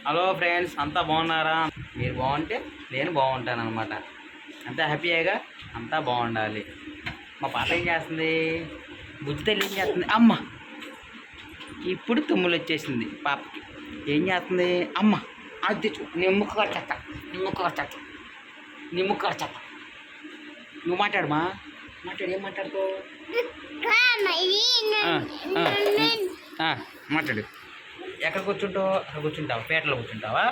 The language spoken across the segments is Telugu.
హలో ఫ్రెండ్స్, అంతా బాగున్నారా? మీరు బాగుంటే నేను బాగుంటాను అనమాట. అంతా హ్యాపీగా అంతా బాగుండాలి. మా పాప ఏం చేస్తుంది? బుజ్జి తల్లి ఏం చేస్తుంది? అమ్మ ఇప్పుడు తుమ్ములు వచ్చేసింది పాపకి. ఏం చేస్తుంది? అమ్మ అది తెచ్చు, నిమ్ముకు కట్టేస్తా, నిమ్ముకు కట్టేస్తా, నిమ్ముకు కట్టేస్తా. నువ్వు మాట్లాడమా, మాట్లాడు. ఏం మాట్లాడుతావు? మాట్లాడు. ఎక్కడ కూర్చుంటావు? అక్కడ కూర్చుంటావా? పీటలో కూర్చుంటావా?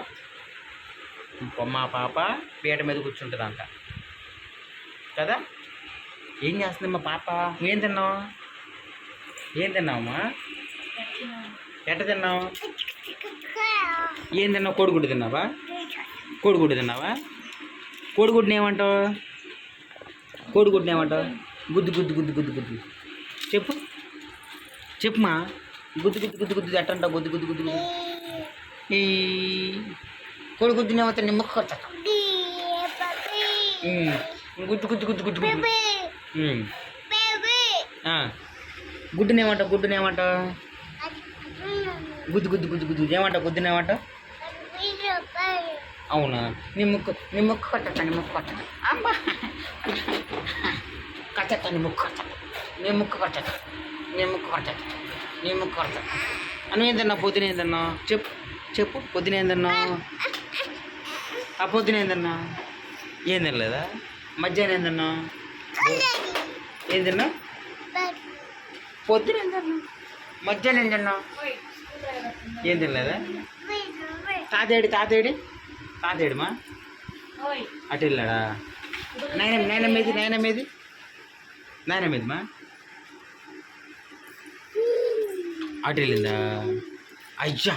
మా పాప పీట మీద కూర్చుంటుందంట కదా. ఏం చేస్తుంది మా పాప? ఏం తిన్నావు? ఏం తిన్నావమ్మా? ఎట్ట తిన్నావు? ఏం తిన్నావు? కోడిగుడ్డు తిన్నావా? కోడిగుడ్డు తిన్నావా? కోడిగుడ్డుని ఏమంటావు? కోడిగుడ్డుని ఏమంటావు? గుద్దు గుద్దు గుద్దు గుద్దు గుద్దు చెప్పు, చెప్పుమా. గుద్దు గుద్దు గుద్దు గుద్దు ఎట్ట అంటావు? గుద్దు గుద్దు గుద్దు గుద్దు. ఈ కోడిగుడ్డుని ఏమంటావు? నిమ్మకు కొట్టా. గుద్దు గుద్దు గుద్దు గుద్దు గుద్దు. గుడ్డుని ఏమంటావు? గుడ్డుని ఏమంటావు? గుద్దు గుద్దు గుద్దు గుద్దు ఏమంటావు? గుద్దుని ఏమంటావు? అవునా? నీ ముక్కు కట్టట, నీ ముక్కు కట్టట. అమ్మా కట్టట, నీ ముక్కు కట్టట, నీ ముక్కు కట్టట, నీ ముక్కు కట్టట, నీ ముక్కు కట్టట. అని ఏం తిన్నావు? పొద్దున ఏం తిన్నావు? చెప్పు చెప్పు. పొద్దున ఏం తిన్నావు? ఆ పొద్దున ఏం తిన్నావు? ఏం తినలేదా? మధ్యాహ్నం ఏం తిన్నావు? ఏం తిన్నావు? పొద్దున ఏం తిన్నావు? మధ్యాహ్నం ఏం తిన్నావు? ఏం తినలేదా? తాతేడి తాతేడి తాతేడిమా అటు వెళ్ళాడా? నాయనమ్మేది నాయనమ్మేది నాయనమ్మేదిమా అటు వెళ్ళిందా? అయ్యా